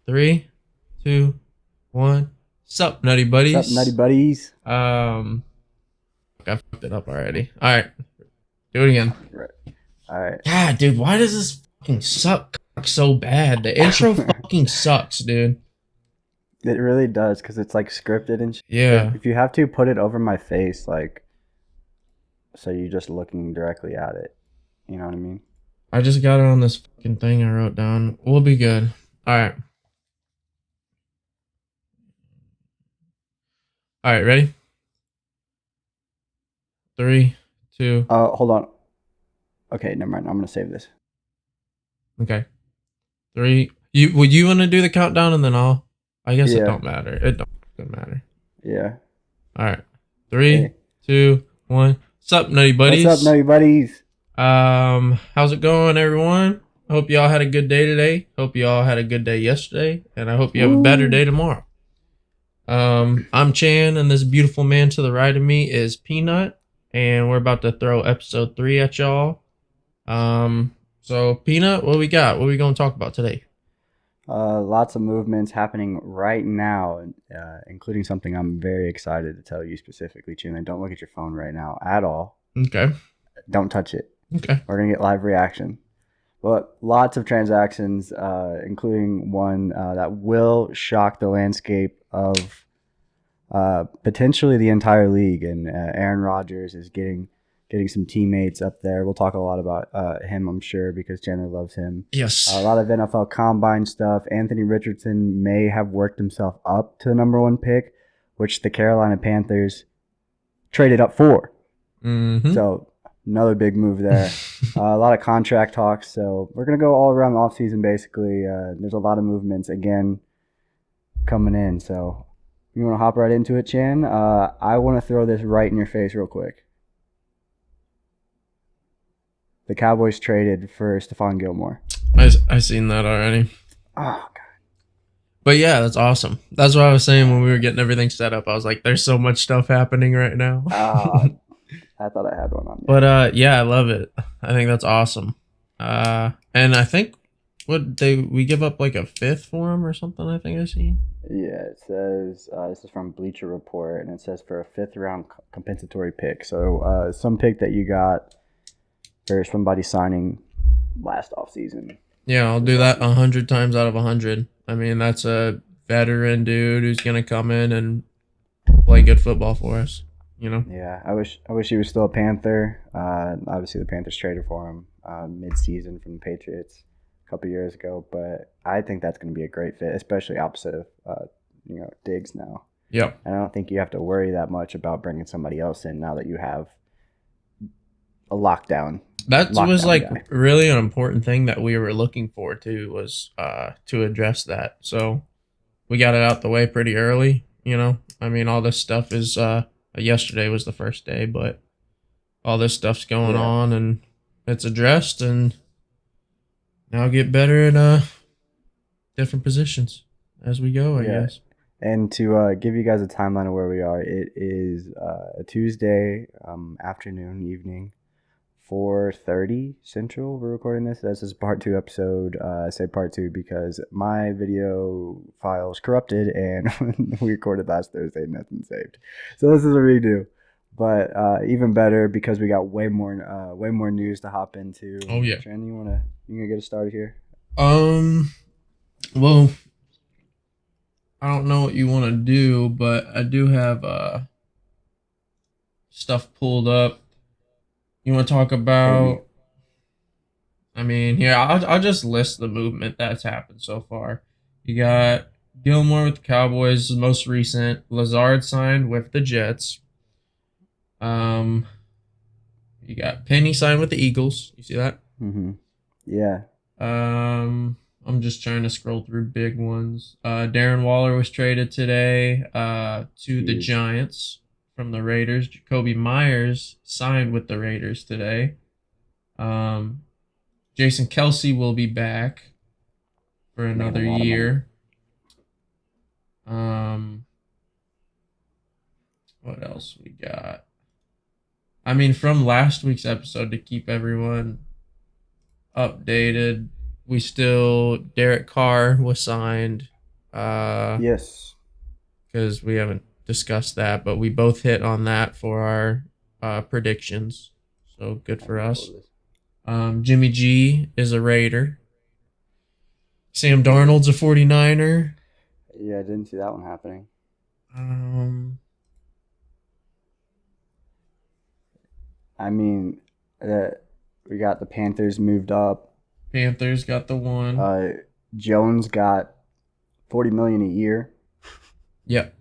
Three, two, one. Sup, Nutty What's up, Nutty Buddies? Buddies? I fucked it up already. All right, do it again. Right. All right. God, dude, why does this fucking suck so bad? The intro fucking sucks, dude. It really does because it's like scripted and Yeah, if you have to put it over my face, like, so you're just looking directly at it. You know what I mean? I just got it on this fucking thing I wrote down. We'll be good. All right. All right, ready? Three, two. Hold on. Okay, never mind. I'm gonna save this. Okay. Three. Would you want to do the countdown and then I'll? I guess it Yeah. don't matter. It don't matter. Yeah. All right. Three, Hey. 2, 1. Sup, Nutty Buddies? What's up, Nutty Buddies? How's it going, everyone? I hope y'all had a good day today. Hope y'all had a good day yesterday, and I hope you have a better day tomorrow. I'm Chan, and this beautiful man to the right of me is Peanut, and we're about to throw episode 3 at y'all. So Peanut, what we got? What we gonna talk about today? Lots of movements happening right now, including something I'm very excited to tell you specifically, Chin. And don't look at your phone right now at all. Okay. Don't touch it. Okay. We're gonna get live reaction. But lots of transactions, including one that will shock the landscape of potentially the entire league. And Aaron Rodgers is getting some teammates up there. We'll talk a lot about him, I'm sure, because Chandler loves him. Yes. A lot of NFL Combine stuff. Anthony Richardson may have worked himself up to the number 1 pick, which the Carolina Panthers traded up for. Mm-hmm. So another big move there. A lot of contract talks. So we're going to go all around the offseason, basically. There's a lot of movements, again, coming in. So you want to hop right into it, Chan? I want to throw this right in your face real quick. The Cowboys traded for Stephon Gilmore. I seen that already. Oh, God. But yeah, that's awesome. That's what I was saying when we were getting everything set up. I was like, there's so much stuff happening right now. I thought I had one on you. But yeah, I love it. I think that's awesome. And I think we give up like a 5th for him or something, I think I seen. Yeah, it says this is from Bleacher Report, and it says for a 5th round compensatory pick. So some pick that you got for somebody signing last offseason. Yeah, I'll do that 100 times out of 100. I mean, that's a veteran dude who's gonna come in and play good football for us. You know? Yeah, I wish he was still a Panther. Obviously, the Panthers traded for him mid-season from the Patriots a couple years ago, but I think that's going to be a great fit, especially opposite of Diggs now. Yep. And I don't think you have to worry that much about bringing somebody else in now that you have a lockdown. That was like guy. really an important thing that we were looking for too, was to address that. So we got it out the way pretty early. You know, I mean, all this stuff is. Yesterday was the first day, but all this stuff's going on and it's addressed, and now get better in different positions as we go, I guess. And to give you guys a timeline of where we are, it is a Tuesday afternoon, evening, 4:30 Central. We're recording this. This is part 2 episode. I say part 2 because my video file is corrupted, and we recorded last Thursday, nothing saved. So this is a redo. But even better because we got way more news to hop into. Oh yeah. Tran, you gonna get us started here? Well, I don't know what you want to do, but I do have stuff pulled up. You want to talk about? I mean, here I'll just list the movement that's happened so far. You got Gilmore with the Cowboys, most recent. Lazard signed with the Jets. You got Penny signed with the Eagles. You see that? Mm-hmm. Yeah. I'm just trying to scroll through big ones. Darren Waller was traded today to the Giants from the Raiders. Jacoby Myers signed with the Raiders today. Jason Kelsey will be back for another year. What else we got? I mean, from last week's episode, to keep everyone updated, Derek Carr was signed Yes. Because we haven't discussed that, but we both hit on that for our predictions. So good Let for me pull us. this. Jimmy G is a Raider. Sam Darnold's a 49er. Yeah, I didn't see that one happening. Um, I mean, uh, we got the Panthers moved up. Panthers got the one. Jones got $40 million a year. Yep.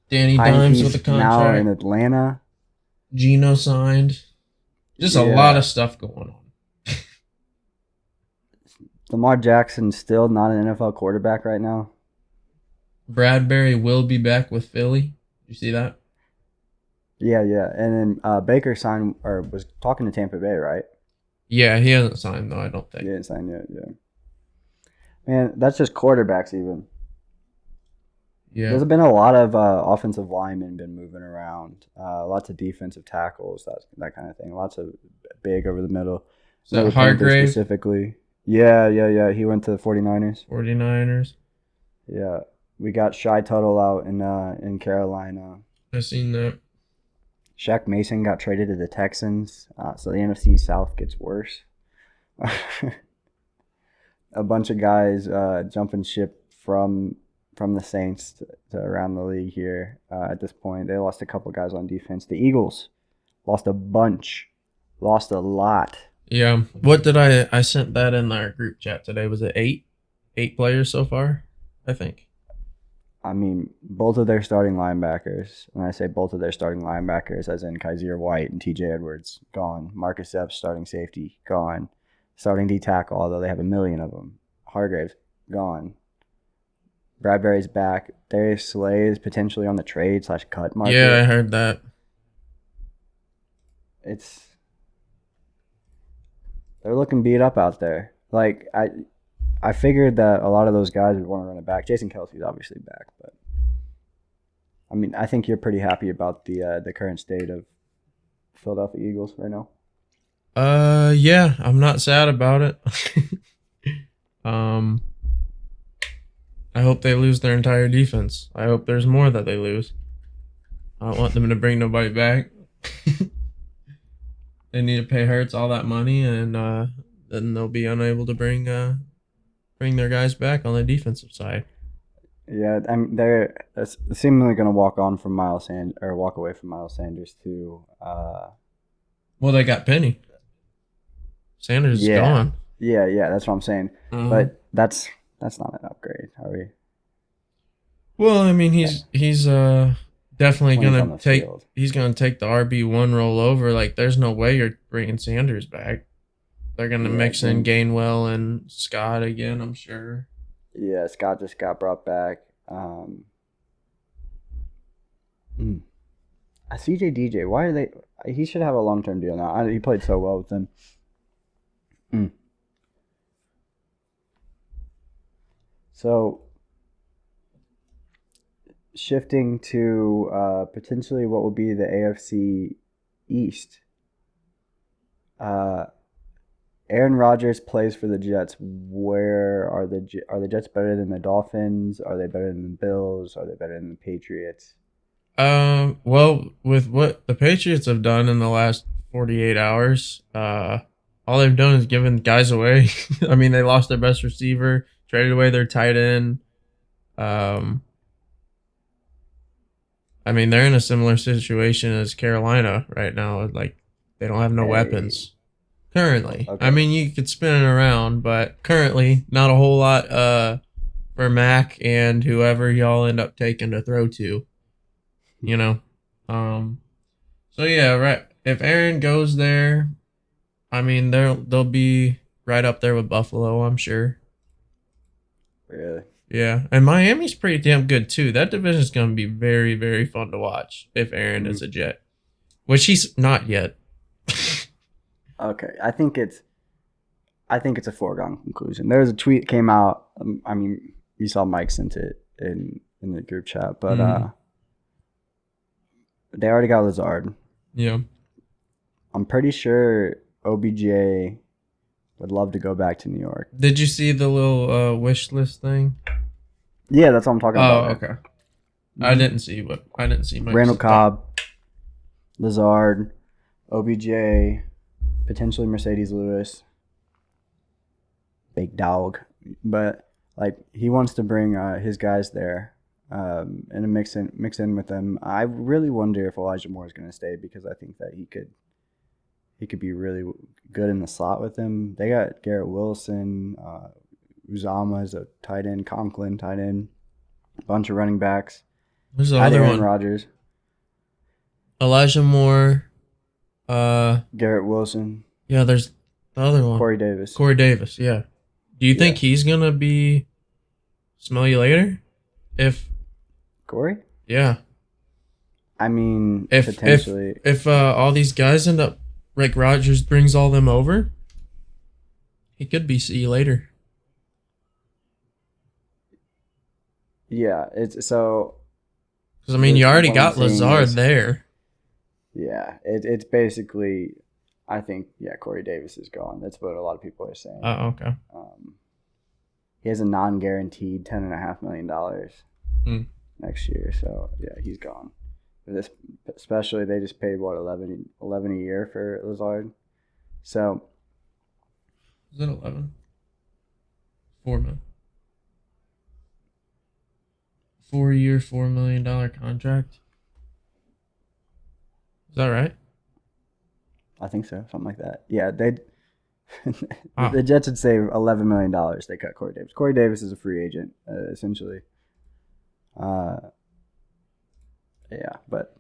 Danny Dimes with a Heineke's now in contract. Atlanta. Geno signed. Just a lot Yeah. of stuff going on. Lamar Jackson's still not an NFL quarterback right now. Bradbury will be back with Philly. You see that? Yeah. And then Baker signed or was talking to Tampa Bay, right? Yeah, he hasn't signed though, I don't think. He didn't sign yet. Yeah. Man, that's just quarterbacks even. Yeah. There's been a lot of offensive linemen been moving around. Lots of defensive tackles, that kind of thing. Lots of big over the middle. So The Panthers Hargrave, specifically. Yeah. He went to the 49ers. 49ers. Yeah. We got Shy Tuttle out in Carolina. I've seen that. Shaq Mason got traded to the Texans. So the NFC South gets worse. A bunch of guys jumping ship from the Saints to around the league here at this point. They lost a couple guys on defense. The Eagles lost a bunch, lost a lot. Yeah. What did I sent that in our group chat today? Was it 8? 8 players so far, I think. I mean, both of their starting linebackers, when I say both of their starting linebackers, as in Kaiser White and TJ Edwards, gone. Marcus Epps, starting safety, gone. Starting D tackle, although they have a million of them. Hargraves, gone. Bradbury's back. Darius Slay is potentially on the trade / cut market. Yeah, I heard that. They're looking beat up out there. Like I figured that a lot of those guys would want to run it back. Jason Kelsey's obviously back, but I mean, I think you're pretty happy about the current state of Philadelphia Eagles right now. Yeah, I'm not sad about it. I hope they lose their entire defense. I hope there's more that they lose. I don't want them to bring nobody back. They need to pay Hurts all that money, and then they'll be unable to bring their guys back on the defensive side. Yeah, I mean, they're seemingly going to walk away from Miles Sanders too. Well, they got Penny. Sanders is gone. Yeah, that's what I'm saying. But that's not an upgrade, are we? Well, I mean, he's definitely gonna take field. He's gonna take the RB1 role over. Like, there's no way you're bringing Sanders back. They're gonna mix in Gainwell and Scott again, I'm sure. Yeah, Scott just got brought back. CJ DJ, why are they? He should have a long-term deal now. He played so well with them. So, shifting to potentially what will be the AFC East. Aaron Rodgers plays for the Jets. Where are the Jets better than the Dolphins? Are they better than the Bills? Are they better than the Patriots? Well, with what the Patriots have done in the last 48 hours, all they've done is given guys away. I mean, they lost their best receiver, traded away their tight end. I mean, they're in a similar situation as Carolina right now. Like, they don't have no weapons currently. Okay. I mean, you could spin it around, but currently, not a whole lot for Mac and whoever y'all end up taking to throw to. You know, so yeah, right. If Aaron goes there, I mean, they'll be right up there with Buffalo, I'm sure. Really? Yeah, and Miami's pretty damn good too. That division's gonna be very, very fun to watch if Aaron is a Jet, which he's not yet. Okay, I think it's a foregone conclusion. There's a tweet came out. I mean, you saw Mike sent it in the group chat, but they already got Lazard. Yeah. I'm pretty sure OBJ would love to go back to New York. Did you see the little wish list thing? Yeah, that's what I'm talking Oh, about there. okay. I Mm-hmm. didn't see Randall Mike's top. Cobb, Lazard, OBJ, potentially Mercedes Lewis, big dog. But like he wants to bring his guys there and mix in with them. I really wonder if Elijah Moore is going to stay because I think that he could be really good in the slot with him. They got Garrett Wilson, Uzama is a tight end, Conklin tight end, a bunch of running backs. Who's the Add other Aaron one? Rodgers, Elijah Moore. Garrett Wilson, Yeah, there's the other one. Corey Davis. Corey Davis. Yeah. Do you Yeah, think he's gonna be smell you later? If Corey. yeah, I mean, if if potentially. if all these guys end up like Rogers brings all them over, he could be see you later. Yeah, it's so. Because I mean, you already What I'm got seeing Lazard is, there. yeah, it's basically. I think Corey Davis is gone. That's what a lot of people are saying. Okay. Um, he has a non-guaranteed $10.5 million Hmm. next year, so yeah, he's gone. This especially they just paid what 11 a year for Lazard, so Is it 11? 4 million. 4 year, $4 million contract. Is that right? I think so, something like that. Yeah, they Oh, the Jets would save $11 million. They cut Corey Davis. Corey Davis is a free agent, essentially. Uh, yeah, but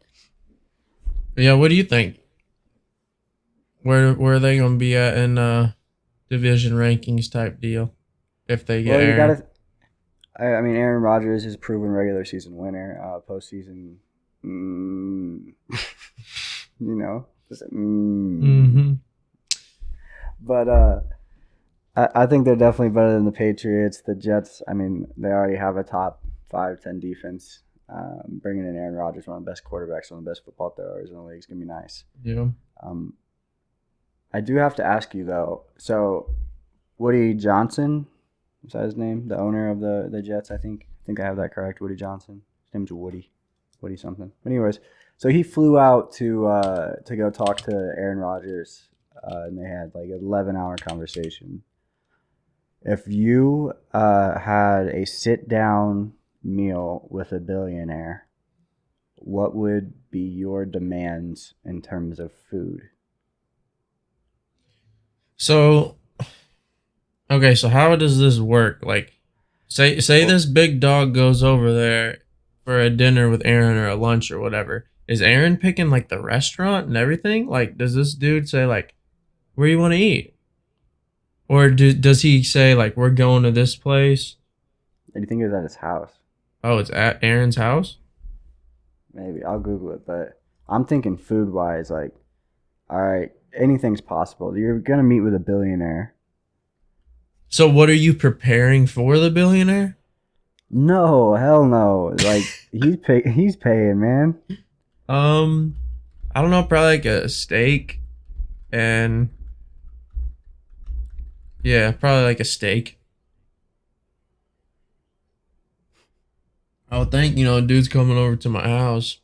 yeah. What do you think? Where are they gonna be at in division rankings type deal if they get well, you Aaron? gotta. I mean, Aaron Rodgers is a proven regular season winner. Postseason, you know, just, Mm-hmm. but I think they're definitely better than the Patriots. The Jets, I mean, they already have a top 5-10 defense. Bringing in Aaron Rodgers, one of the best quarterbacks, one of the best football throwers in the league, is gonna be nice. Yeah. Um, I do have to ask you though. So, Woody Johnson, is that his name? The owner of the Jets, I think. I think I have that correct. Woody Johnson. His name's Woody something. But anyways, so he flew out to go talk to Aaron Rodgers, and they had like an 11-hour conversation. If you had a sit down meal with a billionaire, what would be your demands in terms of food? So okay, so how does this work? Like, say Well, this big dog goes over there for a dinner with Aaron or a lunch or whatever. Is Aaron picking like the restaurant and everything? Like, does this dude say like, where you want to eat, or does he say like, we're going to this place? do you think it was at his house? Oh, it's at Aaron's house. Maybe I'll Google it, but I'm thinking food wise, like, all right, anything's possible. You're gonna meet with a billionaire. So what are you preparing for the billionaire? No, hell no. Like he's paying, man. Um, I don't know, probably like a steak and yeah, probably like a steak. I would think, dude's coming over to my house.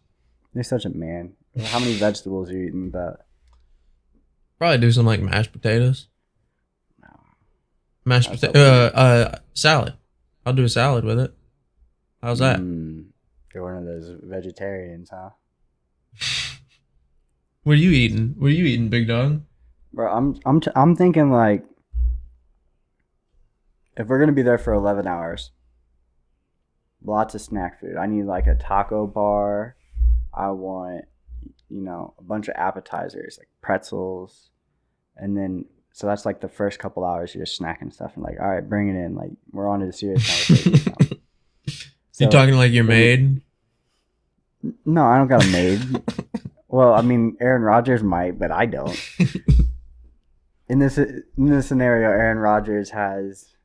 You're such a man. How many vegetables are you eating? That Probably do some like mashed potatoes. no, Mashed that's so potato weird. salad. I'll do a salad with it. How's that? You're one of those vegetarians, huh? What are you eating? What are you eating, big dog? Bro, I'm thinking like if we're gonna be there for 11 hours, lots of snack food. I need like a taco bar. I want a bunch of appetizers like pretzels, and then so that's like the first couple hours you're just snacking stuff and like all right, bring it in. Like we're on to the serious conversations now. You So talking like your maid? no, I don't got a maid. Well, I mean Aaron Rodgers might, but I don't. In this scenario, Aaron Rodgers has.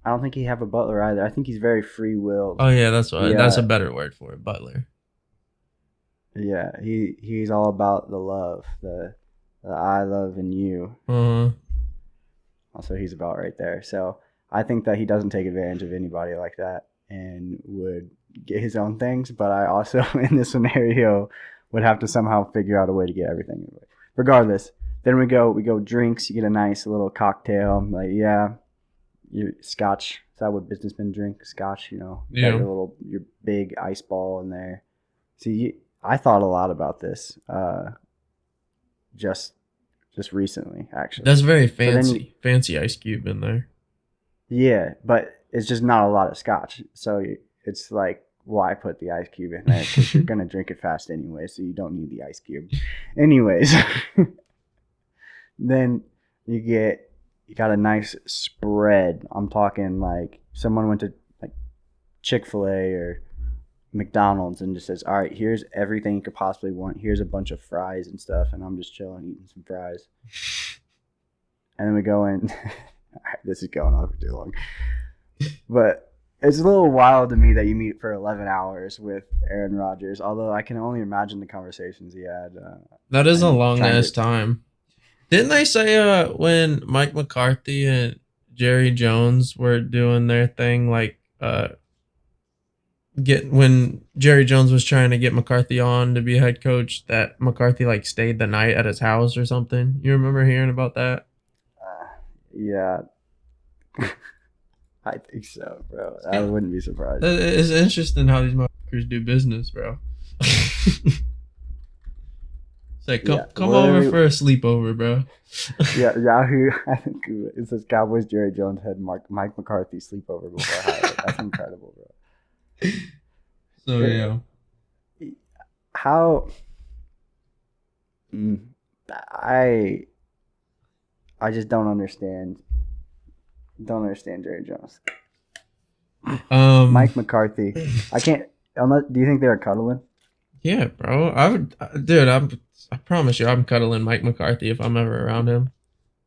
I don't think he have a butler either. I think he's very free willed. Oh yeah, that's what. That's Yeah, a better word for it, butler. yeah. He's all about the love, the I love and you. Uh-huh. Also, he's about right there. So I think that he doesn't take advantage of anybody like that. and would get his own things, but I also in this scenario would have to somehow figure out a way to get everything. Regardless, then we go drinks. You get a nice little cocktail. I'm like, yeah, your scotch. Is that what businessmen drink? Scotch, you know. You got your big ice ball in there. See, I thought a lot about this just recently, actually. That's very fancy. Fancy ice cube in there. Yeah, but it's just not a lot of scotch. So it's like, why put the ice cube in there? Because you're going to drink it fast anyway, so you don't need the ice cube. Anyways, then you got a nice spread. I'm talking like someone went to like Chick-fil-A or McDonald's and just says, all right, here's everything you could possibly want. Here's a bunch of fries and stuff, and I'm just chilling eating some fries. And then we go in. This is going on for too long. But it's a little wild to me that you meet for 11 hours with Aaron Rodgers, although I can only imagine the conversations he had. That is a long-ass time. Didn't they say when Mike McCarthy and Jerry Jones were doing their thing, like when Jerry Jones was trying to get McCarthy on to be head coach, that McCarthy like stayed the night at his house or something? You remember hearing about that? Yeah. I think so, bro. I wouldn't be surprised. It's interesting how these motherfuckers do business, bro. It's like, come over for a sleepover, bro. Yeah, Yahoo. I think it says Cowboys Jerry Jones had Mike McCarthy sleepover before highlight. That's incredible, bro. So yeah. How I just don't understand Jerry Jones. Mike McCarthy. I can't. Do you think they're cuddling? Yeah, bro. I promise you, I'm cuddling Mike McCarthy if I'm ever around him.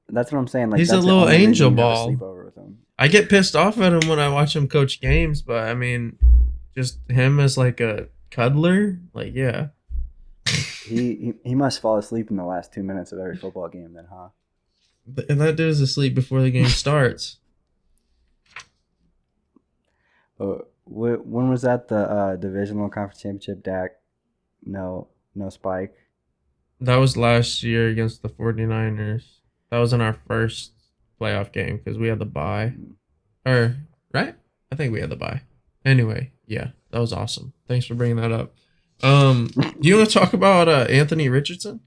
That's what I'm saying. Like, he's a little angel ball. I get pissed off at him when I watch him coach games, but I mean, just him as like a cuddler, like yeah. He must fall asleep in the last 2 minutes of every football game, then, huh? And that dude's asleep before the game starts. When was that the divisional conference championship? Dak, no spike. That was last year against the 49ers. That was in our first playoff game because we had the bye. Or, right? I think we had the bye. Anyway, yeah, that was awesome. Thanks for bringing that up. Do you want to talk about Anthony Richardson?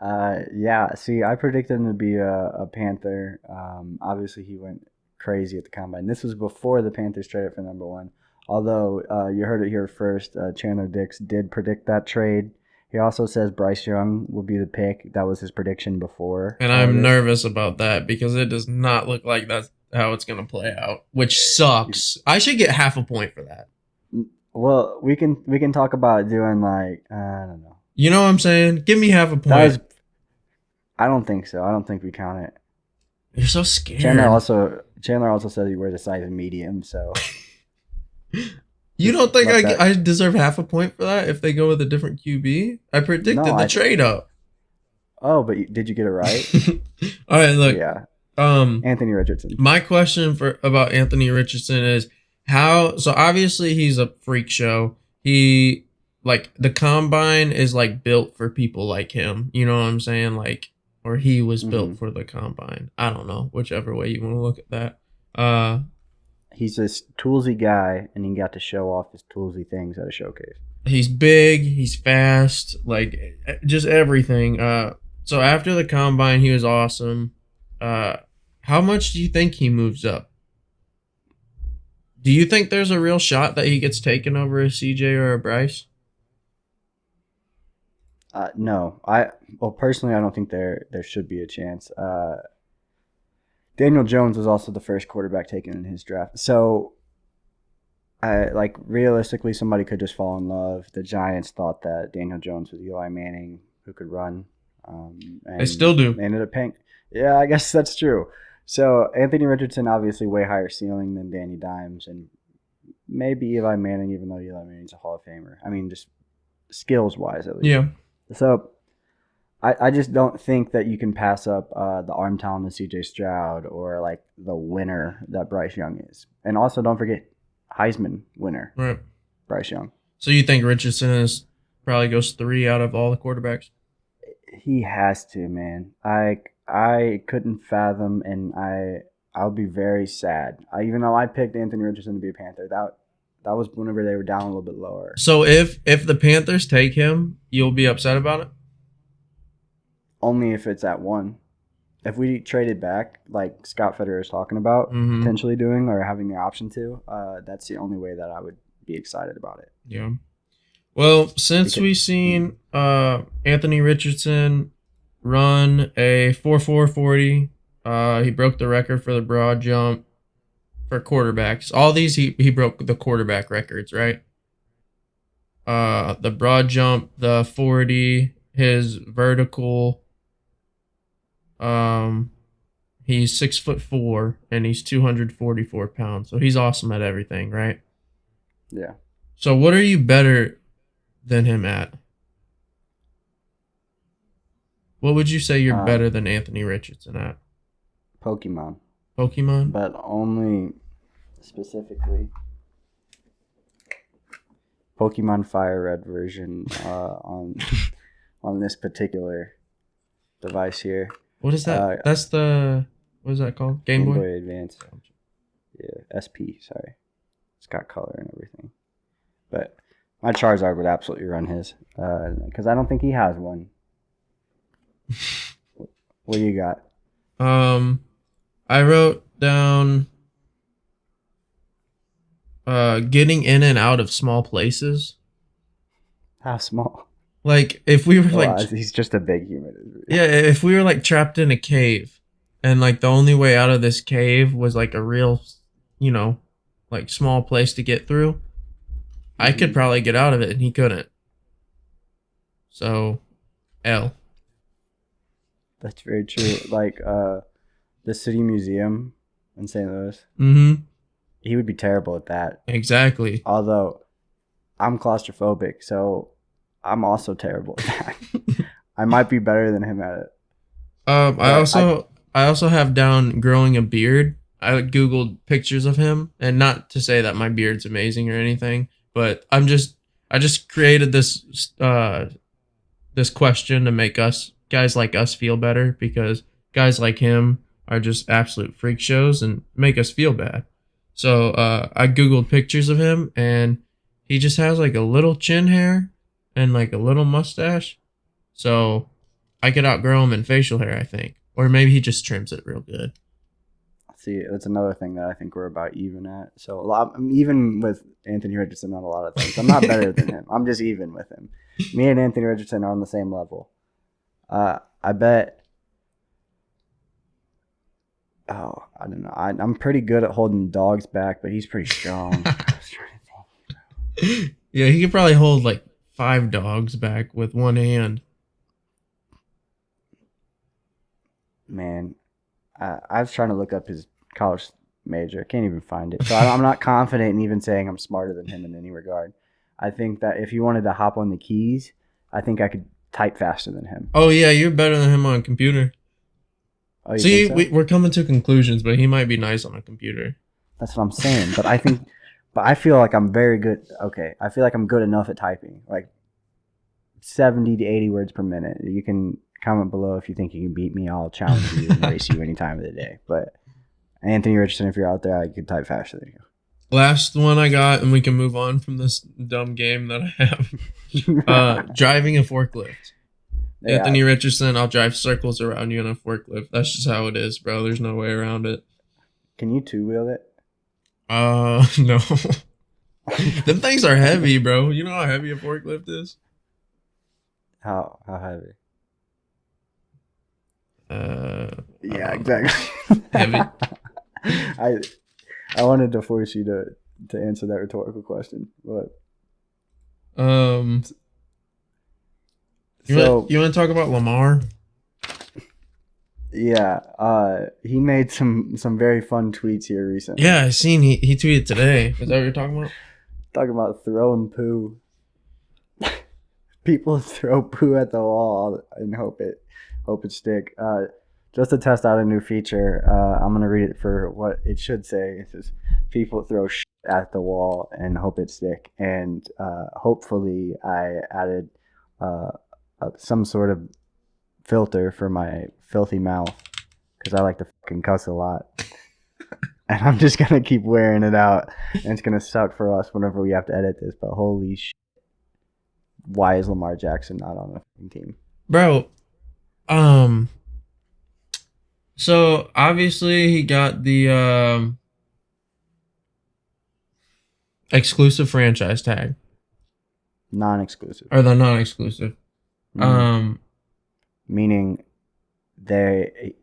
Yeah. See, I predicted him to be a Panther. Obviously, he went crazy at the combine. This was before the Panthers traded for number one. Although you heard it here first, Chandler Dix did predict that trade. He also says Bryce Young will be the pick. That was his prediction before. And I'm nervous about that because it does not look like that's how it's going to play out, which sucks. I should get half a point for that. Well, we can talk about doing like, I don't know. You know what I'm saying? Give me half a point. I don't think so. I don't think we count it. You're so scared. Chandler also says he wears a size medium, so. You don't think I deserve half a point for that if they go with a different QB? I predicted the trade up. Oh, but did you get it right? All right, look. Yeah. Anthony Richardson. My question about Anthony Richardson is how. So obviously he's a freak show. He the combine is like built for people like him. You know what I'm saying? Like, or he was built for the combine. I don't know, whichever way you want to look at that. He's this toolsy guy, and he got to show off his toolsy things at a showcase. He's big. He's fast. Like, just everything. So after the combine, he was awesome. How much do you think he moves up? Do you think there's a real shot that he gets taken over a CJ or a Bryce? No. Personally, I don't think there should be a chance. Daniel Jones was also the first quarterback taken in his draft. So, realistically, somebody could just fall in love. The Giants thought that Daniel Jones was Eli Manning who could run. And they still do. Ended up paying. Yeah, I guess that's true. So, Anthony Richardson, obviously way higher ceiling than Danny Dimes and maybe Eli Manning, even though Eli Manning's a Hall of Famer. I mean, just skills-wise, at least. Yeah. So, I just don't think that you can pass up the arm talent of CJ Stroud or like the winner that Bryce Young is. And also, don't forget, Heisman winner, Right. Bryce Young. So you think Richardson is probably goes 3 out of all the quarterbacks? He has to, man. I couldn't fathom, and I'll be very sad. Even though I picked Anthony Richardson to be a Panther, that was whenever they were down a little bit lower. So if the Panthers take him, you'll be upset about it? Only if it's at 1. If we traded back, like Scott Federer is talking about potentially doing or having the option to, that's the only way that I would be excited about it. Yeah. Well, since we've seen Anthony Richardson run a 4.440, he broke the record for the broad jump for quarterbacks. All these he broke the quarterback records, right? The broad jump, the 40, his vertical. He's 6'4" and he's 244 pounds, so he's awesome at everything, right? Yeah. So what are you better than him at? What would you say you're better than Anthony Richardson at? Pokemon. Pokemon? But only specifically Pokemon Fire Red version on this particular device here. What is that? That's the, what is that called? Game Boy Advance. Yeah, SP. Sorry, it's got color and everything. But my Charizard would absolutely run his, because I don't think he has one. What do you got? I wrote down getting in and out of small places. How small? Like if we were he's just a big human. Yeah, if we were like trapped in a cave and like the only way out of this cave was like a real, like small place to get through, I could probably get out of it and he couldn't. So, L. That's very true. Like the City Museum in St. Louis. Mm-hmm. He would be terrible at that. Exactly. Although I'm claustrophobic, so I'm also terrible at that. I might be better than him at it. I also have down growing a beard. I Googled pictures of him, and not to say that my beard's amazing or anything, but I just created this this question to make us guys like us feel better, because guys like him are just absolute freak shows and make us feel bad. So I Googled pictures of him, and he just has like a little chin hair and like a little mustache. So I could outgrow him in facial hair, I think. Or maybe he just trims it real good. See, that's another thing that I think we're about even at. So I'm even with Anthony Richardson on a lot of things. I'm not better than him. I'm just even with him. Me and Anthony Richardson are on the same level. I bet. Oh, I don't know. I'm pretty good at holding dogs back, but he's pretty strong. Yeah, he could probably hold like 5 dogs back with one hand. Man, I was trying to look up his college major. I can't even find it. So I'm not confident in even saying I'm smarter than him in any regard. I think that if you wanted to hop on the keys, I think I could type faster than him. Oh, yeah, you're better than him on a computer. Oh, see, we're coming to conclusions, but he might be nice on a computer. That's what I'm saying. But I feel like I'm very good. Okay, I feel like I'm good enough at typing, like 70 to 80 words per minute. You can comment below if you think you can beat me. I'll challenge you and race you any time of the day. But Anthony Richardson, if you're out there, I could type faster than you. Last one I got, and we can move on from this dumb game that I have. Driving a forklift. Yeah. Anthony Richardson, I'll drive circles around you in a forklift. That's just how it is, bro. There's no way around it. Can you two-wheel it? No. Them things are heavy, bro. You know how heavy a forklift is? How heavy? Yeah, exactly. Heavy. I wanted to force you to answer that rhetorical question, but you want to talk about LAMAR? Yeah, he made some very fun tweets here recently. Yeah, I seen he tweeted today. Is that what you're talking about? Talking about throwing poo. People throw poo at the wall and hope it stick. Just to test out a new feature, I'm gonna read it for what it should say. It says, "People throw shit at the wall and hope it stick. And hopefully, I added some sort of filter for my filthy mouth because I like to fucking cuss a lot. And I'm just gonna keep wearing it out, and it's gonna suck for us whenever we have to edit this. But holy shit, why is Lamar Jackson not on the fucking team? Bro, so obviously he got the exclusive franchise tag Non-exclusive, or the non-exclusive. meaning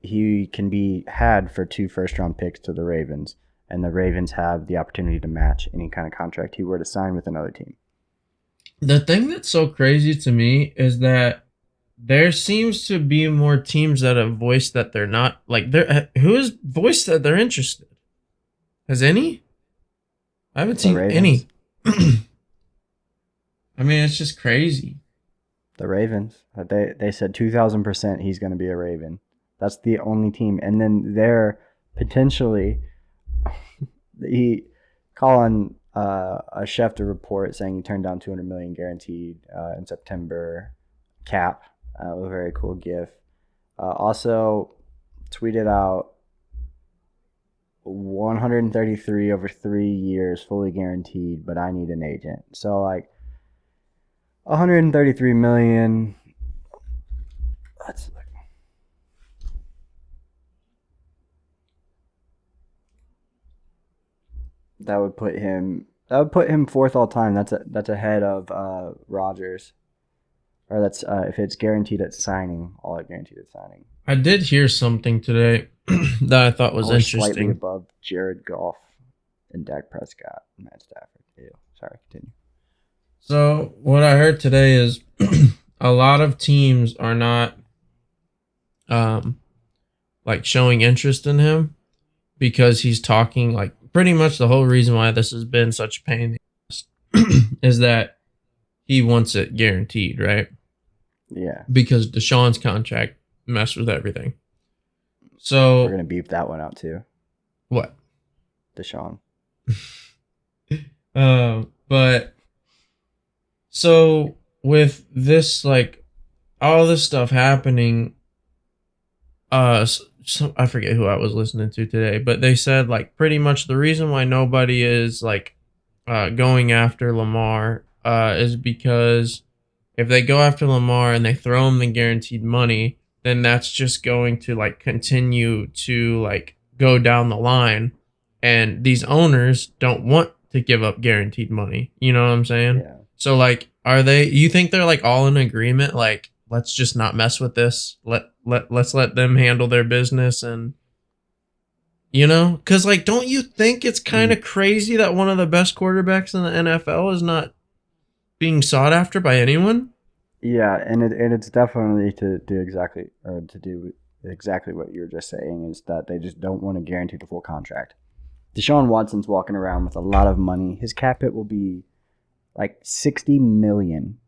he can be had for 2 first-round picks to the Ravens, and the Ravens have the opportunity to match any kind of contract he were to sign with another team. The thing that's so crazy to me is that there seems to be more teams that have voiced that they're not like they're who has voiced that they're interested. Has any? I haven't The seen Ravens. any. I mean, it's just crazy. The Ravens. They said 2,000% he's going to be a Raven. That's the only team. And then they're potentially he calling a chef to report saying he turned down $200 million guaranteed in September cap. It was a very cool gif. Also tweeted out 133 over 3 years, fully guaranteed, but I need an agent. So like 133 million. That's like that would put him fourth all time. That's ahead of Rodgers, or that's if it's guaranteed at signing, all guaranteed at signing. I did hear something today that I thought was Or slightly interesting. above Jared Goff and Dak Prescott and Matt Stafford. Ew. Sorry, continue. So what I heard today is a lot of teams are not like showing interest in him because he's talking like pretty much the whole reason why this has been such a pain in the ass is that he wants it guaranteed, right? Yeah. Because Deshaun's contract messed with everything. So We're gonna beep that one out too. what? Deshaun. But so with this, like all this stuff happening, I forget who I was listening to today, but they said like pretty much the reason why nobody is like going after Lamar is because if they go after Lamar and they throw him the guaranteed money, then that's just going to like continue to like go down the line, and these owners don't want to give up guaranteed money. You know what I'm saying? Yeah. So like, are they? You think they're like all in agreement? Like, let's just not mess with this. Let's let them handle their business, and you know, because like, don't you think it's kind of crazy that one of the best quarterbacks in the NFL is not being sought after by anyone? Yeah, and it's definitely to do exactly what you were just saying, is that they just don't want to guarantee the full contract. Deshaun Watson's walking around with a lot of money. His cap hit will be like $60 million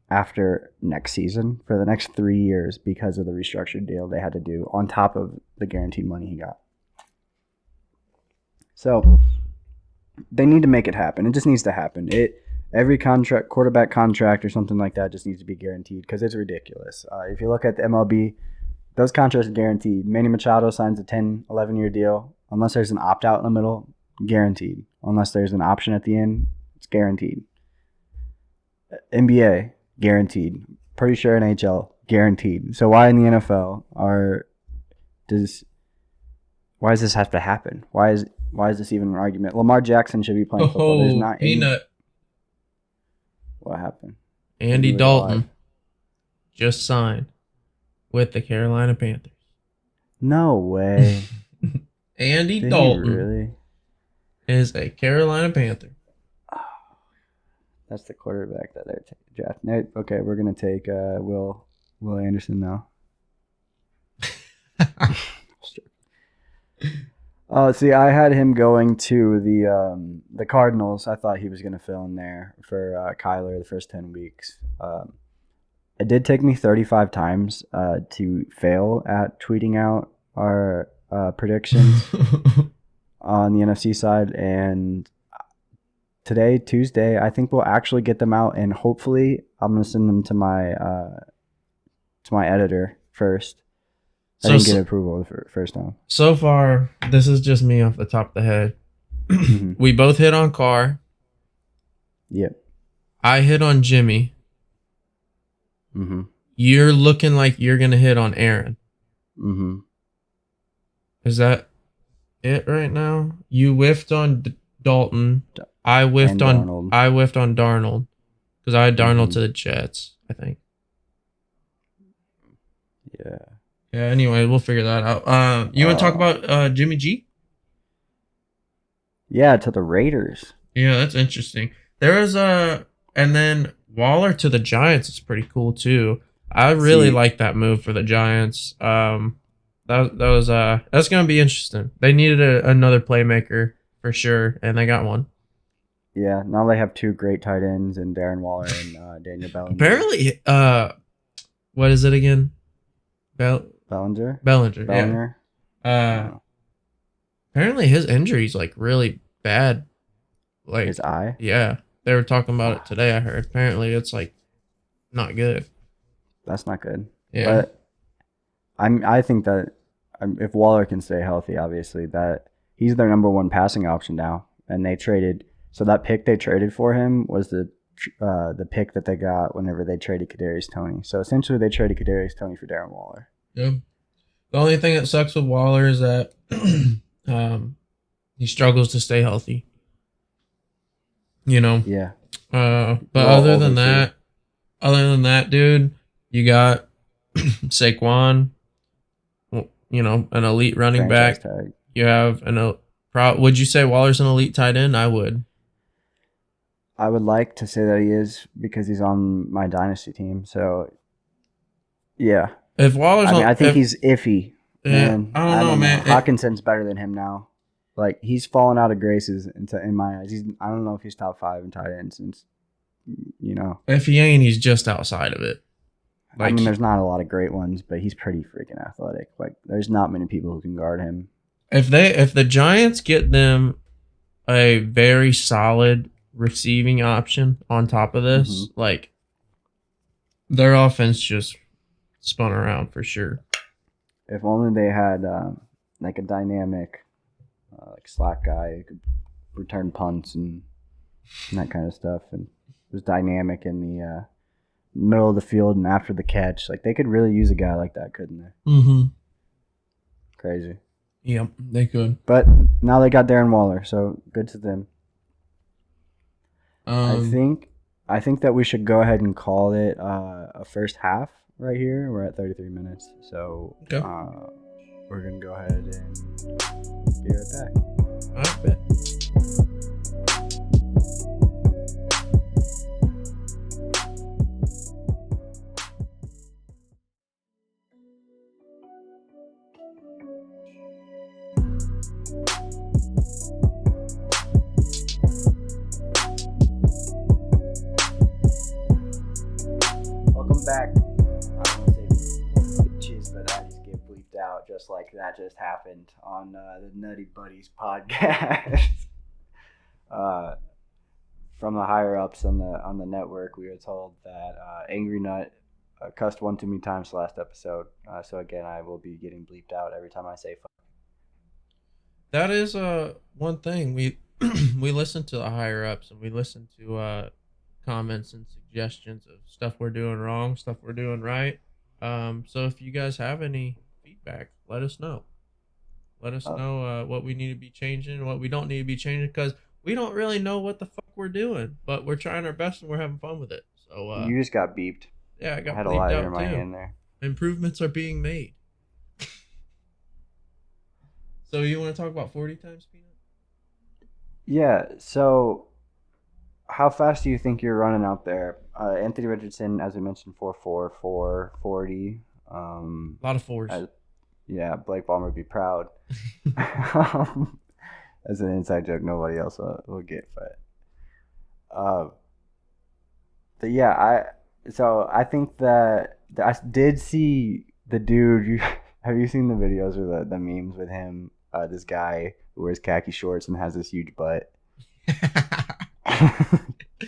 after next season for the next 3 years because of the restructured deal they had to do on top of the guaranteed money he got. So they need to make it happen. It just needs to happen. Every quarterback contract or something like that just needs to be guaranteed because it's ridiculous. If you look at the MLB, those contracts are guaranteed. Manny Machado signs a 10, 11-year deal. Unless there's an opt-out in the middle, guaranteed. Unless there's an option at the end, it's guaranteed. NBA, guaranteed. Pretty sure NHL, guaranteed. So why in the NFL why does this have to happen? Why is this even an argument? Lamar Jackson should be playing football. There's not peanut. What happened? Andy Dalton just signed with the Carolina Panthers. No way. Andy Dalton really? is a Carolina Panther. Oh, that's the quarterback that they're drafting. Okay, we're gonna take Will Anderson now. See, I had him going to the Cardinals. I thought he was gonna fill in there for Kyler the first 10 weeks. It did take me 35 times to fail at tweeting out our predictions on the NFC side, and today, Tuesday, I think we'll actually get them out, and hopefully, I'm gonna send them to my editor first. I didn't get approval the first time. So far, this is just me off the top of the head. We both hit on Carr. Yep. I hit on Jimmy. Mm-hmm. You're looking like you're gonna hit on Aaron. Mm-hmm. Is that it right now? You whiffed on Dalton. I whiffed on Darnold. Darnold because I had Darnold to the Jets, I think. Yeah. Yeah. Anyway, we'll figure that out. You want to talk about Jimmy G? Yeah, to the Raiders. Yeah, that's interesting. There was and then Waller to the Giants is pretty cool too. I really like that move for the Giants. That's gonna be interesting. They needed another playmaker for sure, and they got one. Yeah, now they have two great tight ends in Darren Waller and Daniel Bellinger. Apparently, what is it again? Bellinger. Yeah. Apparently his injury's like really bad. Like his eye. Yeah, they were talking about it today. I heard. Apparently it's like not good. That's not good. Yeah. But I think that if Waller can stay healthy, obviously that he's their number one passing option now, and they traded. So that pick they traded for him was the pick that they got whenever they traded Kadarius Toney. So essentially, they traded Kadarius Toney for Darren Waller. Yeah. The only thing that sucks with Waller is that he struggles to stay healthy. You know. Yeah. But other than that, dude, you got Saquon. You know, an elite running back. Tag. You have would you say Waller's an elite tight end? I would. I would like to say that he is because he's on my dynasty team. So, yeah. If Waller's, I think he's iffy. Yeah, man. I don't know, man. Hawkinson's better than him now. Like he's fallen out of graces in my eyes. I don't know if he's top 5 in tight ends since, you know. If he ain't, he's just outside of it. Like, I mean, there's not a lot of great ones, but he's pretty freaking athletic. Like, there's not many people who can guard him. If the Giants get them a very solid receiving option on top of this, like their offense just spun around for sure. If only they had like a dynamic like slack guy who could return punts and that kind of stuff, and was dynamic in the middle of the field and after the catch. Like they could really use a guy like that, couldn't they? Mm-hmm. Crazy. Yep, they could. But now they got Darren Waller, so good to them. I think that we should go ahead and call it a first half right here. We're at 33 minutes, so okay. We're gonna go ahead and be right back. All right, bet. Welcome back. I don't want to say bitches, but I just get bleeped out just like that just happened on the Nutty Buddies podcast. From the higher ups on the network, we were told that Angry Nut cussed one too many times last episode. So again, I will be getting bleeped out every time I say fuck. That is one thing we we listen to the higher ups, and we listen to comments and suggestions of stuff we're doing wrong, stuff we're doing right. So if you guys have any feedback, let us know. Let us know what we need to be changing, what we don't need to be changing, because we don't really know what the fuck we're doing, but we're trying our best and we're having fun with it. So you just got beeped. Yeah, I got had a bleeped lighter out in my too. hand there. Improvements are being made. So you want to talk about 40 times peanut? Yeah. So, how fast do you think you're running out there? Anthony Richardson, as we mentioned, 4.4, 4.40. A lot of fours. Yeah, Blake Ballmer would be proud. That's an inside joke. Nobody else will get, but yeah, I think that I did see the dude. Have you seen the videos or the memes with him? This guy who wears khaki shorts and has this huge butt.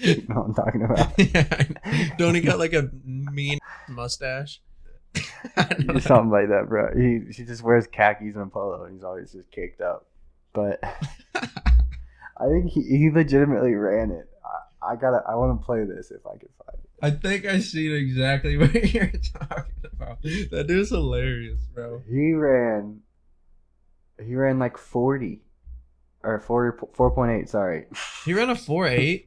You know what I'm talking about. Yeah, don't he got like a mean mustache? I know Something like that, bro. She just wears khakis and a polo, and he's always just caked up. But I think he legitimately ran it. I want to play this if I can find it. I think I seen exactly what you're talking about. That dude's hilarious, bro. He ran like 40 or 4.8. Sorry, He ran a 4.8.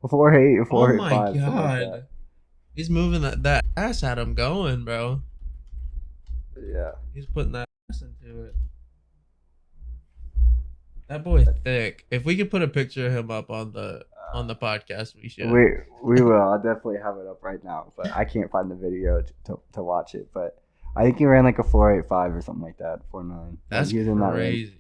4.8, Oh my 4.5, something like that. god. He's moving that ass at him going, bro. Yeah. He's putting that ass into it. That boy thick. If we could put a picture of him up on the podcast, we should. We will. I'll definitely have it up right now, but I can't find the video to watch it. But I think he ran like a 4.85 or something like that, 4.9. That's He was in that range. crazy.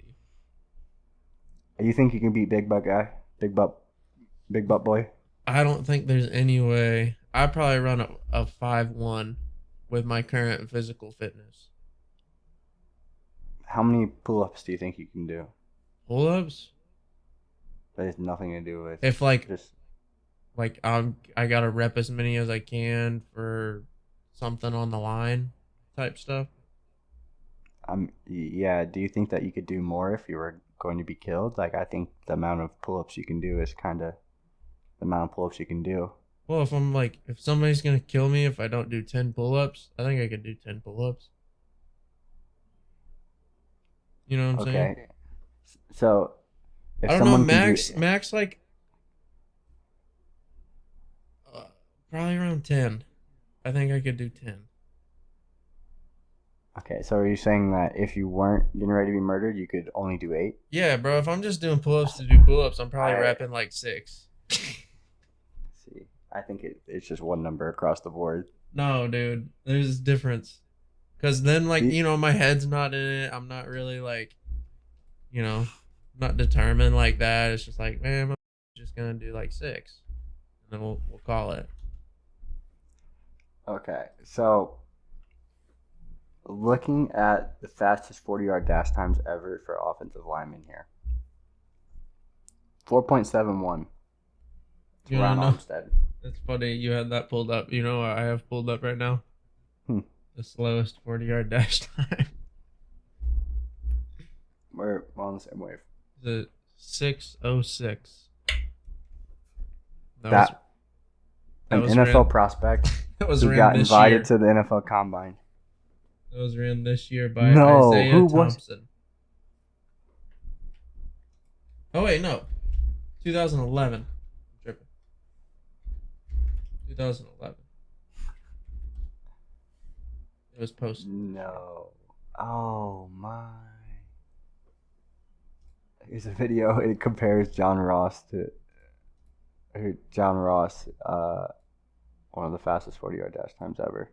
You think you can beat Big Butt guy? Big butt boy? I don't think there's any way. I'd probably run a 5.1 with my current physical fitness. How many pull-ups do you think you can do? Pull-ups? That has nothing to do with If like just I gotta rep as many as I can for something on the line type stuff. Yeah. Do you think that you could do more if you were going to be killed? Like, I think the amount of pull-ups you can do is kind of the amount of pull-ups you can do. Well, if somebody's gonna kill me if I don't do 10 pull-ups, I think I could do 10 pull-ups. You know what I'm saying? Okay. So if I don't know, someone can max like probably around 10. I think I could do 10. Okay, so are you saying that if you weren't getting ready to be murdered, you could only do 8? Yeah, bro. If I'm just doing pull-ups to do pull-ups, I'm probably I repping like 6. see. I think it's just one number across the board. No, dude. There's a difference. Cause then, like, See? my head's not in it. I'm not really like, not determined like that. It's just like, man, I'm just gonna do like 6, and then we'll call it. Okay, so looking at the fastest 40-yard dash times ever for offensive linemen here, 4.71. It's You wanna Ron know? Armstead. It's funny you had that pulled up. You know what I have pulled up right now? Hmm. The slowest 40-yard dash time. We're on the same wave. The 6:06. That an was NFL ran, prospect that was who ran got this invited year. to the NFL Combine. That was ran this year by No, Isaiah who was? Thompson. Oh wait, no, 2011. I'm tripping. 2011. It was posted. No. Oh my. Here's a video. It compares John Ross, one of the fastest 40-yard dash times ever.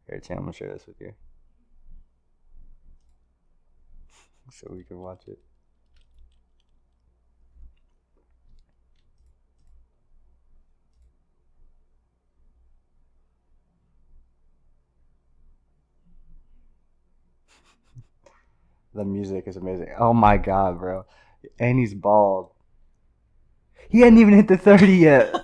Here, Chan, I'm gonna share this with you, so we can watch it. The music is amazing. Oh my god, bro. And he's bald. He hadn't even hit the 30 yet.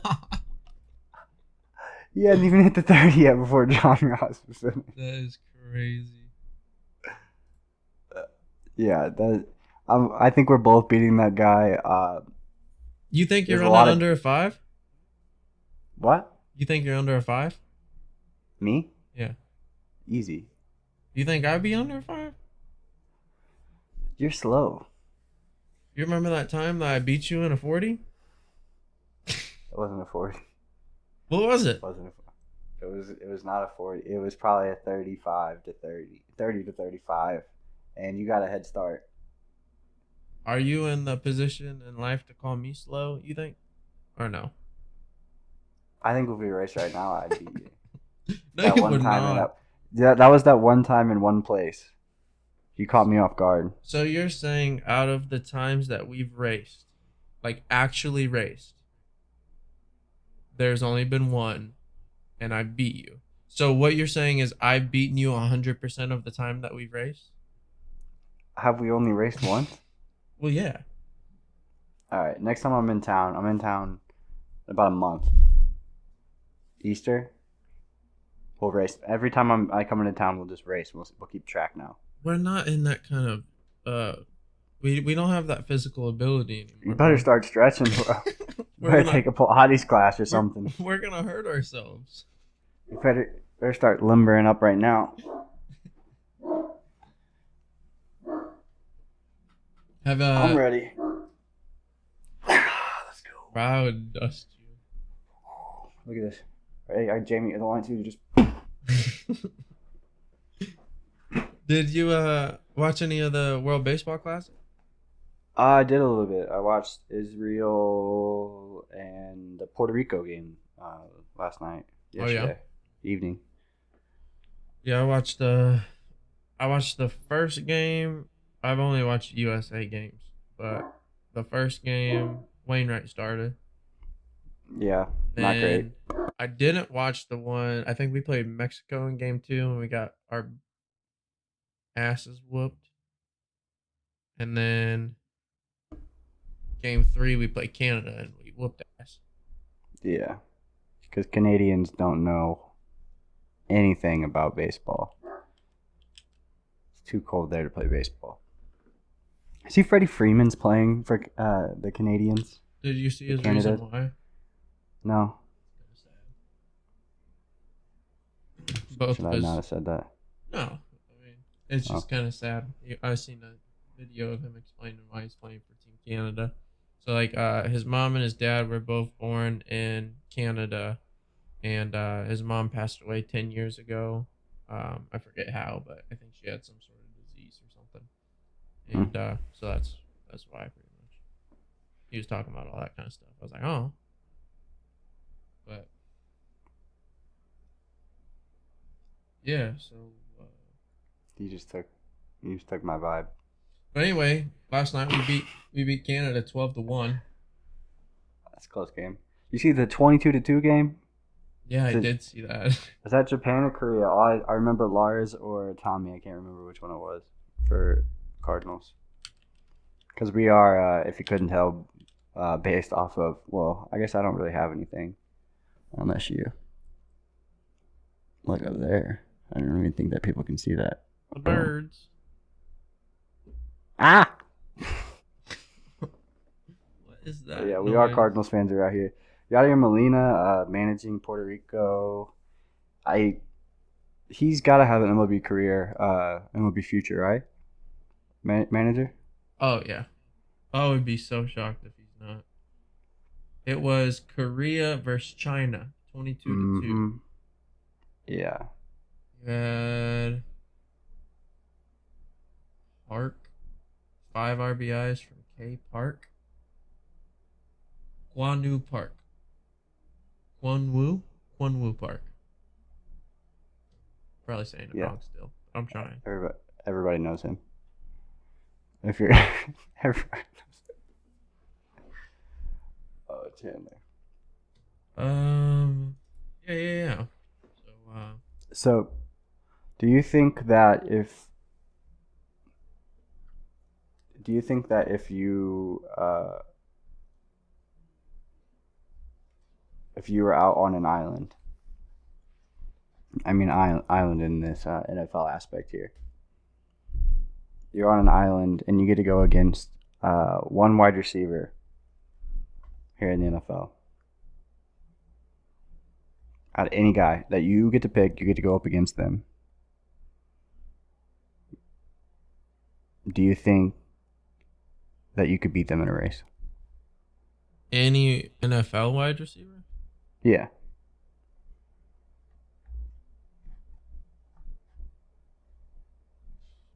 He hadn't even hit the 30 yet before John Ross was in it. That is crazy. Yeah, I think we're both beating that guy. You think you're There's a running lot of- under a 5? What? You think you're under a 5? Me? Yeah. Easy. You think I'd be under a 5? You're slow. You remember that time that I beat you in a 40? It wasn't a 40. What was it? It wasn't a 40. It was not a 40. It was probably a 35 to 30. 30 to 35. And you got a head start. Are you in the position in life to call me slow, you think? Or no? I think if we race right now, I'd beat you. No, That you one would time not. that was that one time in one place. You caught me off guard. So you're saying out of the times that we've raced, like actually raced, there's only been one, and I beat you. So what you're saying is I've beaten you 100% of the time that we've raced? Have we only raced once? Well, yeah. All right. Next time I'm in town About a month. Easter. We'll race. Every time I come into town, we'll just race. We'll keep track now. We're not in that kind of we don't have that physical ability anymore. You better start stretching, bro. We're Better take a Pilates class or something. We're gonna hurt ourselves. You better start limbering up right now. I'm ready. Let's go. Wow, would dust you. Look at this. Hey, Jamie, the line too. Just. Did you watch any of the World Baseball Classic? I did a little bit. I watched Israel and the Puerto Rico game last night. Yesterday evening. Yeah, I watched the first game. I've only watched USA games, but the first game Wainwright started. Yeah, not great. I didn't watch the one. I think we played Mexico in game 2 and we got our asses whooped. And then game 3 we played Canada and we whooped ass. Yeah, because Canadians don't know anything about baseball. It's too cold there to play baseball. See, Freddie Freeman's playing for the Canadians. Did you see his reason why? No. Both Should I not have said that? No, I mean it's just kind of sad. I've seen a video of him explaining why he's playing for Team Canada. So like, his mom and his dad were both born in Canada, and his mom passed away 10 years ago. I forget how, but I think she had some sort of disease or something. And so that's why pretty much. He was talking about all that kind of stuff. I was like, oh, but yeah. So you just took my vibe. But anyway, last night we beat Canada 12-1. That's a close game. You see the 22-2 game? Yeah, I did see that. Was that Japan or Korea? I remember Lars or Tommy. I can't remember which one it was for Cardinals. Because we are, if you couldn't tell, based off of, well, I guess I don't really have anything unless you look up there. I don't even think that people can see that. The birds. Ah! What is that? But yeah, we are Cardinals fans around here. Yadier Molina, managing Puerto Rico. He's got to have an MLB career, MLB future, right? Manager? Oh, yeah. I would be so shocked if he's not. It was Korea versus China, 22-2. Yeah. You had Park, 5 RBIs from K Park. Kwanwoo Park. Kwanwoo Park. Probably saying it wrong still. I'm trying. Everybody knows him. If you're everybody knows him. Oh, Chandler. Yeah. So, do you think that if you were out on an island, I mean island in this NFL aspect here, you're on an island and you get to go against one wide receiver here in the NFL. Out of any guy that you get to pick, you get to go up against them. Do you think that you could beat them in a race? Any NFL wide receiver? Yeah.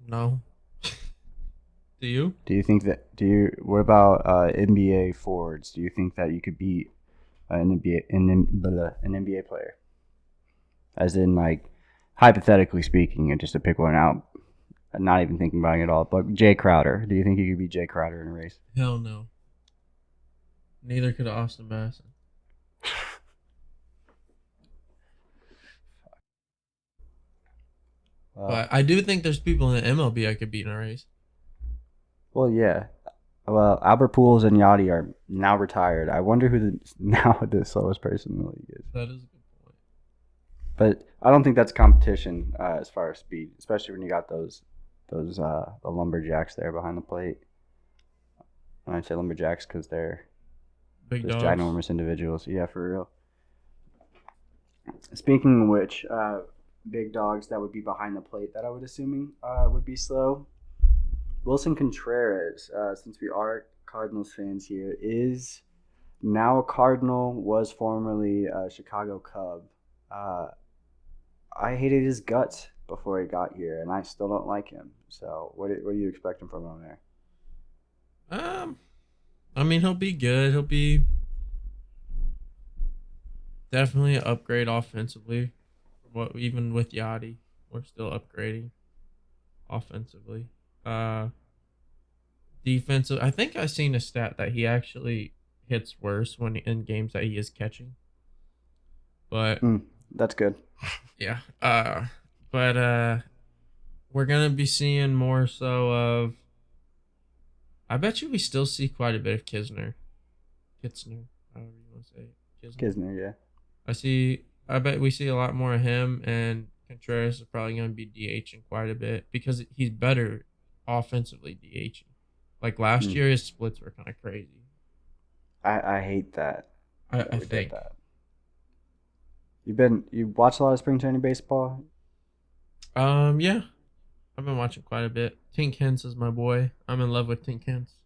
No. Do you? What about NBA forwards? Do you think that you could beat an NBA player? As in, like, hypothetically speaking, and just to pick one out, not even thinking about it at all, but Jay Crowder. Do you think you could beat Jay Crowder in a race? Hell no. Neither could Austin Masson. But I do think there's people in the MLB I could beat in a race. Well, yeah. Well, Albert Pujols and Yachty are now retired. I wonder who now the slowest person in the league is. That is a good point. But I don't think that's competition as far as speed, especially when you got those the lumberjacks there behind the plate. And I say lumberjacks because they're Big just dogs. ginormous individuals. Yeah, for real. Speaking of which, big dogs that would be behind the plate that I would assuming would be slow. Wilson Contreras, since we are Cardinals fans here, is now a Cardinal, was formerly a Chicago Cub. I hated his guts before he got here, and I still don't like him. So, what are you expecting from him there? I mean, he'll be good. He'll be definitely an upgrade offensively. What even with Yachty, we're still upgrading offensively. Defensive. I think I seen a stat that he actually hits worse when in games that he is catching. But That's good. yeah. But we're gonna be seeing more so of. I bet you we still see quite a bit of Kitsner, however you want to say it. Kisner, yeah. I bet we see a lot more of him, and Contreras is probably going to be DHing quite a bit because he's better offensively DHing. Like last year, his splits were kind of crazy. I hate that. I think that. You watched a lot of spring training baseball? Yeah, I've been watching quite a bit. Tink Hens is my boy. I'm in love with Tink Hens.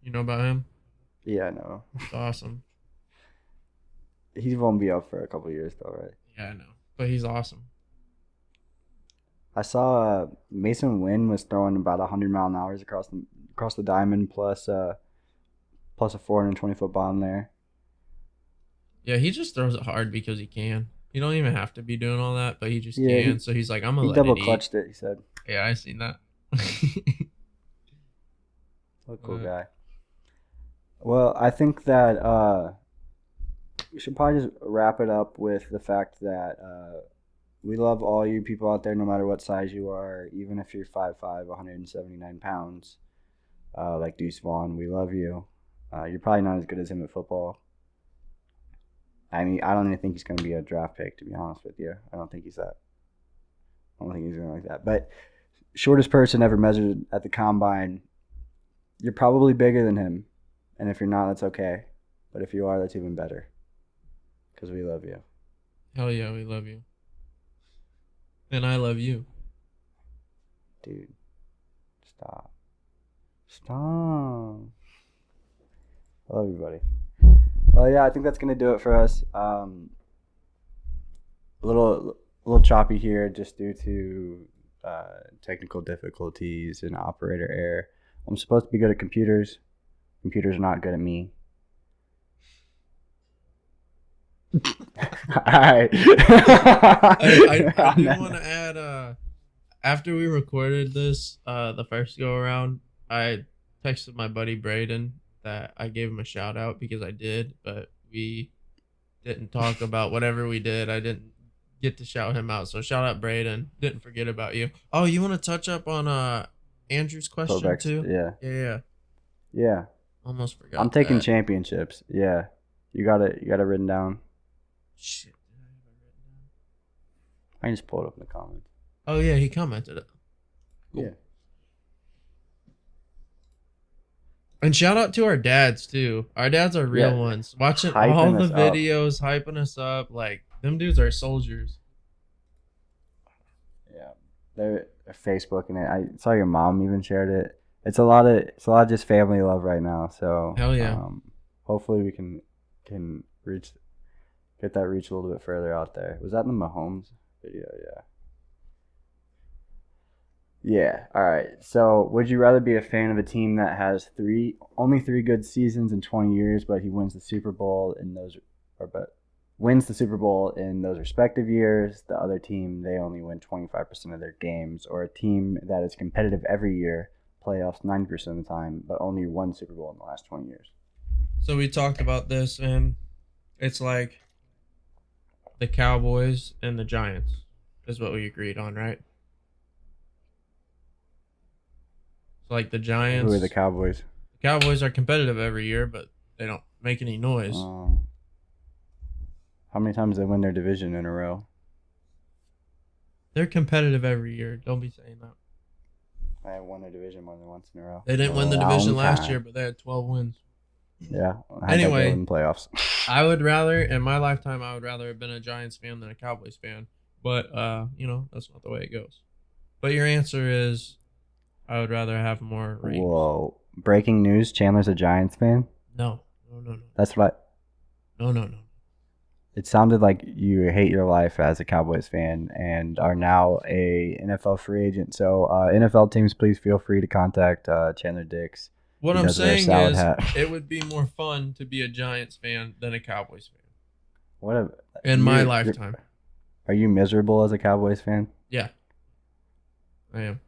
You know about him? Yeah, I know. He's awesome. He won't be up for a couple years though, right? Yeah, I know, but he's awesome. I saw Mason Wynn was throwing about 100 mph across the diamond plus a 420-foot bomb there. Yeah, he just throws it hard because he can. He don't even have to be doing all that, but he just Yeah, can. So he's like, I'm gonna he let double it clutched eat. it. He said, Yeah, I seen that. "What a cool guy." Well, I think that we should probably just wrap it up with the fact that we love all you people out there, no matter what size you are, even if you're 5'5", 179 pounds, like Deuce Vaughn. We love you. You're probably not as good as him at football. I mean, I don't even think he's going to be a draft pick, to be honest with you. I don't think he's that. I don't think he's going like that. But shortest person ever measured at the combine, you're probably bigger than him. And if you're not, that's okay. But if you are, that's even better. Because we love you. Hell yeah, we love you. And I love you. Dude, stop. Stop. I love you, buddy. Well, yeah, I think that's gonna do it for us. A little choppy here, just due to technical difficulties and operator error. I'm supposed to be good at computers. Computers are not good at me. All right. I do want to add. After we recorded this, the first go around, I texted my buddy Braden that I gave him a shout out because I did, but we didn't talk about whatever we did. I didn't get to shout him out, so shout out Braden. Didn't forget about you. Oh, you want to touch up on Andrew's question Kovacs, too? Yeah. Yeah. Almost forgot. I'm taking championships. Yeah. You got it written down. Shit. Did I have it written down? I can just pull it up in the comments. Oh yeah, he commented it. Cool. Yeah. And shout out to our dads too. Our dads are real ones. Watching all the videos, hyping us up. Like them dudes are soldiers. Yeah, they're Facebooking it. I saw your mom even shared it. It's a lot of just family love right now. So hell yeah. Hopefully we can get that reach a little bit further out there. Was that in the Mahomes video? Yeah. Yeah. All right. So, would you rather be a fan of a team that has only three good seasons in 20 years, but he wins the Super Bowl wins the Super Bowl in those respective years? The other team, they only win 25% of their games, or a team that is competitive every year, playoffs 90% of the time, but only one Super Bowl in the last 20 years. So we talked about this, and it's like the Cowboys and the Giants is what we agreed on, right? So like the Who are the Giants, Cowboys? the Cowboys are competitive every year, but they don't make any noise. How many times they win their division in a row? They're competitive every year. Don't be saying that. I have won their division more than once in a row. They didn't win the division last year, but they had 12 wins. Yeah. How'd Anyway, that go in the playoffs? I would rather, in my lifetime, I would rather have been a Giants fan than a Cowboys fan. But that's not the way it goes. But your answer is, I would rather have more rings. Whoa! Breaking news: Chandler's a Giants fan. No. That's what. No. It sounded like you hate your life as a Cowboys fan and are now a NFL free agent. So NFL teams, please feel free to contact Chandler Dix. What I'm saying is, it would be more fun to be a Giants fan than a Cowboys fan. In my lifetime. Are you miserable as a Cowboys fan? Yeah, I am.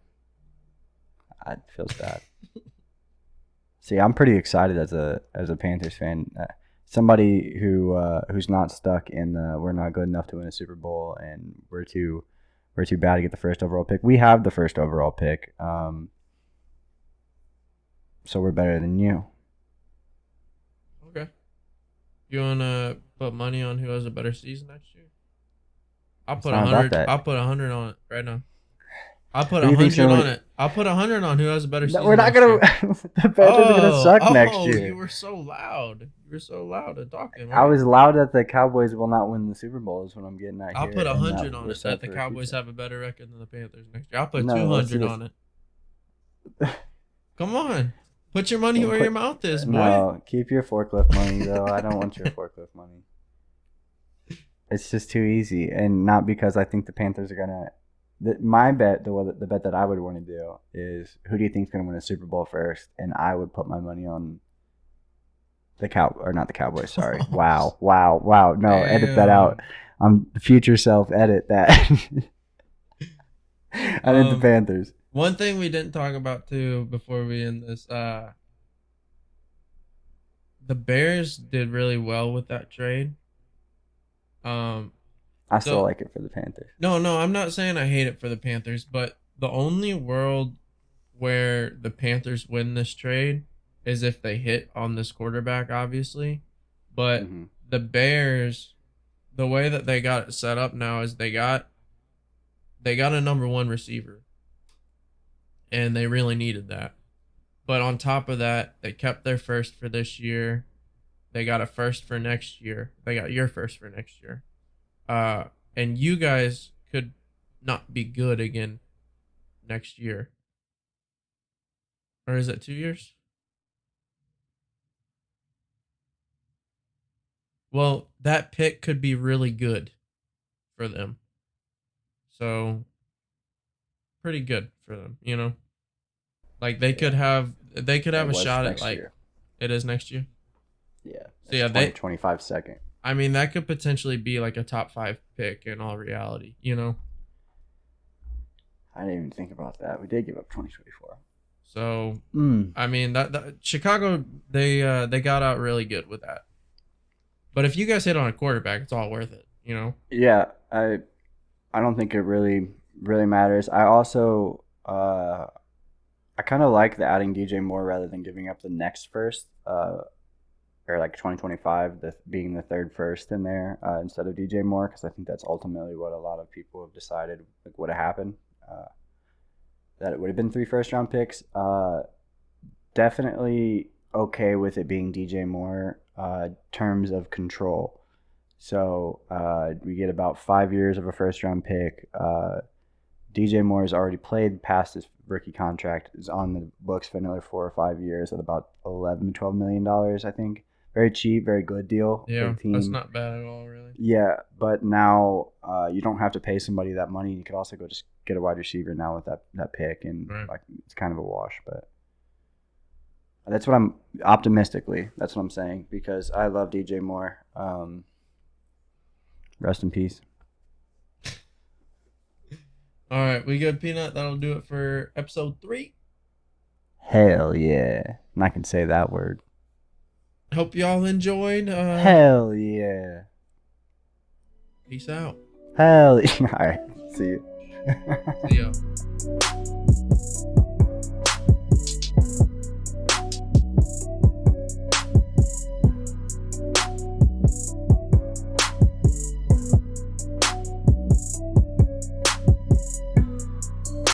It feels bad. See, I'm pretty excited as a Panthers fan. Somebody who's not stuck in the we're not good enough to win a Super Bowl and we're too bad to get the first overall pick. We have the first overall pick, so we're better than you. Okay. You wanna put money on who has a better season next year? I'll put 100. I'll put 100 on it right now. I'll put 100 on it. I'll put 100 on who has a better season. We're not gonna. The Panthers are gonna suck next year. You were so loud. You were so loud at talking. Right? I was loud that the Cowboys will not win the Super Bowl. Is what I'm getting at. I'll put 100 on it that the Cowboys have a better record than the Panthers next year. I'll put 200 on it. Come on, put your money where your mouth is, boy. No, keep your forklift money though. I don't want your forklift money. It's just too easy, and not because I think the Panthers are gonna. My bet, the bet that I would want to do is who do you think is going to win a Super Bowl first, and I would put my money on not the Cowboys. Sorry. Wow. No, damn. Edit that out. Future self, edit that. I meant the Panthers. One thing we didn't talk about too before we end this, the Bears did really well with that trade. I still like it for the Panthers. No, I'm not saying I hate it for the Panthers, but the only world where the Panthers win this trade is if they hit on this quarterback, obviously. But the Bears, the way that they got it set up now is they got a number one receiver. And they really needed that. But on top of that, they kept their first for this year. They got a first for next year. They got your first for next year. And you guys could not be good again next year. Or is it 2 years? Well, that pick could be really good for them. So, pretty good for them, you know? Like, they could have a shot at, like, year. It is next year? Yeah. So, yeah, 25 second. I mean, that could potentially be like a top 5 pick in all reality, you know? I didn't even think about that. We did give up 2024. So, I mean, that Chicago, they got out really good with that. But if you guys hit on a quarterback, it's all worth it, you know? Yeah, I don't think it really matters. I also, I kind of like the adding DJ Moore rather than giving up the next first. Or like 2025, being the third first in there instead of DJ Moore, because I think that's ultimately what a lot of people have decided would have happened. That it would have been 3 first-round picks. Definitely okay with it being DJ Moore terms of control. So we get about 5 years of a first-round pick. DJ Moore has already played past his rookie contract. Is on the books for another 4 or 5 years at about $11 to $12 million, I think. Very cheap, very good deal for the team. That's not bad at all, really. Yeah, but now you don't have to pay somebody that money. You could also go just get a wide receiver now with that pick, and like it's kind of a wash. But that's what I'm optimistically. That's what I'm saying because I love DJ Moore. Rest in peace. All right, we good, Peanut. That'll do it for episode 3. Hell yeah, and I can say that word. Hope y'all enjoyed. Hell yeah. Peace out. Hell yeah. All right. See you. See ya.